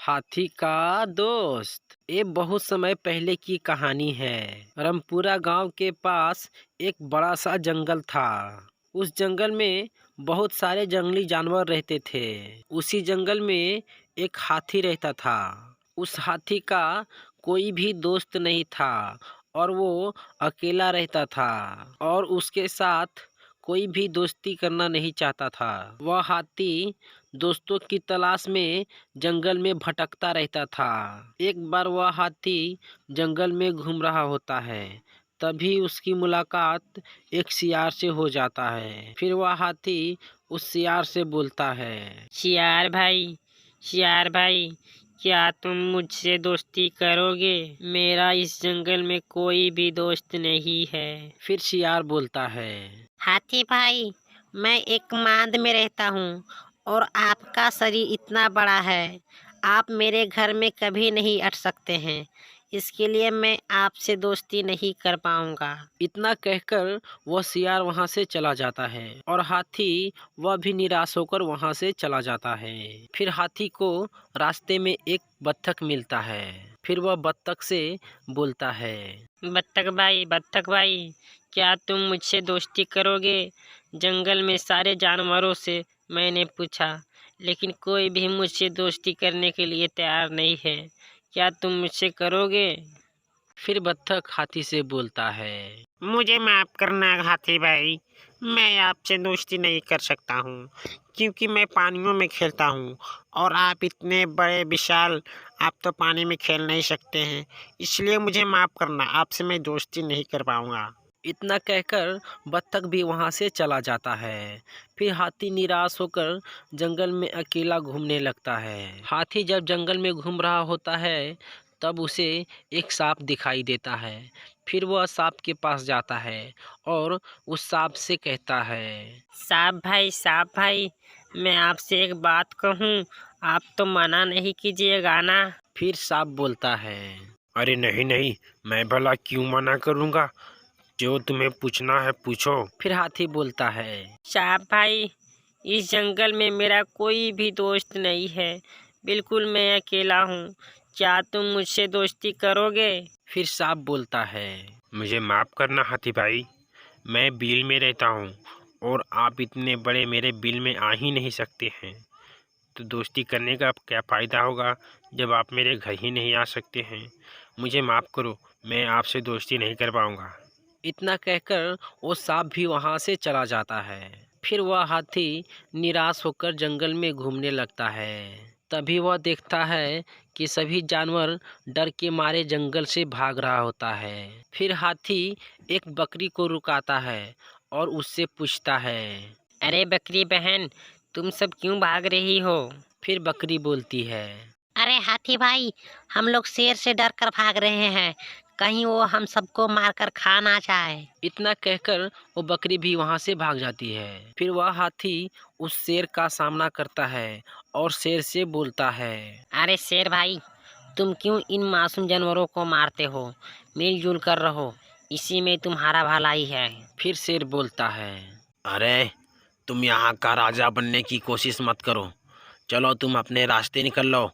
हाथी का दोस्त। ये बहुत समय पहले की कहानी है। रामपुरा गांव के पास एक बड़ा सा जंगल था। उस जंगल में बहुत सारे जंगली जानवर रहते थे। उसी जंगल में एक हाथी रहता था। उस हाथी का कोई भी दोस्त नहीं था और वो अकेला रहता था और उसके साथ कोई भी दोस्ती करना नहीं चाहता था। वह हाथी दोस्तों की तलाश में जंगल में भटकता रहता था। एक बार वह हाथी जंगल में घूम रहा होता है, तभी उसकी मुलाकात एक सियार से हो जाता है। फिर वह हाथी उस सियार से बोलता है, सियार भाई, क्या तुम मुझसे दोस्ती करोगे? मेरा इस जंगल में कोई भी दोस्त नहीं है। फिर सियार बोलता है, हाथी भाई, मैं एक मांद में रहता हूँ और आपका शरीर इतना बड़ा है, आप मेरे घर में कभी नहीं अट सकते हैं। इसके लिए मैं आपसे दोस्ती नहीं कर पाऊंगा। इतना कहकर वह सियार वहां से चला जाता है और हाथी वह भी निराश होकर वहां से चला जाता है। फिर हाथी को रास्ते में एक बत्तख मिलता है। फिर वह बत्तख से बोलता है, बत्तख भाई, क्या तुम मुझसे दोस्ती करोगे? जंगल में सारे जानवरों से मैंने पूछा, लेकिन कोई भी मुझसे दोस्ती करने के लिए तैयार नहीं है। क्या तुम मुझसे करोगे? फिर बत्तख हाथी से बोलता है, मुझे माफ करना हाथी भाई, मैं आपसे दोस्ती नहीं कर सकता हूँ, क्योंकि मैं पानियों में खेलता हूँ और आप इतने बड़े विशाल, आप तो पानी में खेल नहीं सकते हैं। इसलिए मुझे माफ करना, आपसे मैं दोस्ती नहीं कर पाऊँगा। इतना कहकर बत्तख भी वहां से चला जाता है। फिर हाथी निराश होकर जंगल में अकेला घूमने लगता है। हाथी जब जंगल में घूम रहा होता है तब उसे एक सांप दिखाई देता है। फिर वह सांप के पास जाता है और उस सांप से कहता है, सांप भाई, मैं आपसे एक बात कहूँ, आप तो मना नहीं कीजिएगा ना। फिर सांप बोलता है, अरे नहीं नहीं, मैं भला क्यों मना करूँगा। जो तुम्हें पूछना है पूछो। फिर हाथी बोलता है, सांप भाई, इस जंगल में मेरा कोई भी दोस्त नहीं है, बिल्कुल मैं अकेला हूँ। क्या तुम मुझसे दोस्ती करोगे? फिर सांप बोलता है, मुझे माफ़ करना हाथी भाई, मैं बिल में रहता हूँ और आप इतने बड़े मेरे बिल में आ ही नहीं सकते हैं। तो दोस्ती करने का क्या फ़ायदा होगा जब आप मेरे घर ही नहीं आ सकते हैं। मुझे माफ़ करो, मैं आपसे दोस्ती नहीं कर पाऊँगा। इतना कहकर वो सांप भी वहां से चला जाता है। फिर वह हाथी निराश होकर जंगल में घूमने लगता है। तभी वह देखता है कि सभी जानवर डर के मारे जंगल से भाग रहा होता है। फिर हाथी एक बकरी को रुकाता है और उससे पूछता है। अरे बकरी बहन, तुम सब क्यों भाग रही हो? फिर बकरी बोलती है, अरे हाथी भाई, हम लोग शेर से डर कर भाग रहे हैं, कहीं वो हम सबको मारकर खा ना जाए। इतना कहकर वो बकरी भी वहां से भाग जाती है। फिर वह हाथी उस शेर का सामना करता है और शेर से बोलता है, अरे शेर भाई, तुम क्यों इन मासूम जानवरों को मारते हो? मिलजुल कर रहो, इसी में तुम्हारा भलाई है। फिर शेर बोलता है, अरे तुम यहाँ का राजा बनने की कोशिश मत करो। चलो तुम अपने रास्ते निकल लो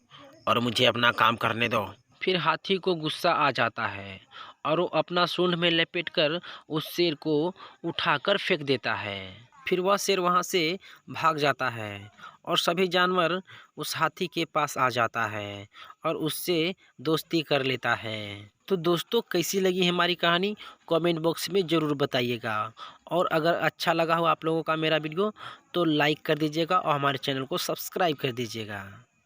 और मुझे अपना काम करने दो। फिर हाथी को गुस्सा आ जाता है और वो अपना सूंड में लपेटकर उस शेर को उठाकर फेंक देता है। फिर वह शेर वहां से भाग जाता है और सभी जानवर उस हाथी के पास आ जाता है और उससे दोस्ती कर लेता है। तो दोस्तों, कैसी लगी हमारी कहानी कमेंट बॉक्स में ज़रूर बताइएगा। और अगर अच्छा लगा हो आप लोगों का मेरा वीडियो तो लाइक कर दीजिएगा और हमारे चैनल को सब्सक्राइब कर दीजिएगा।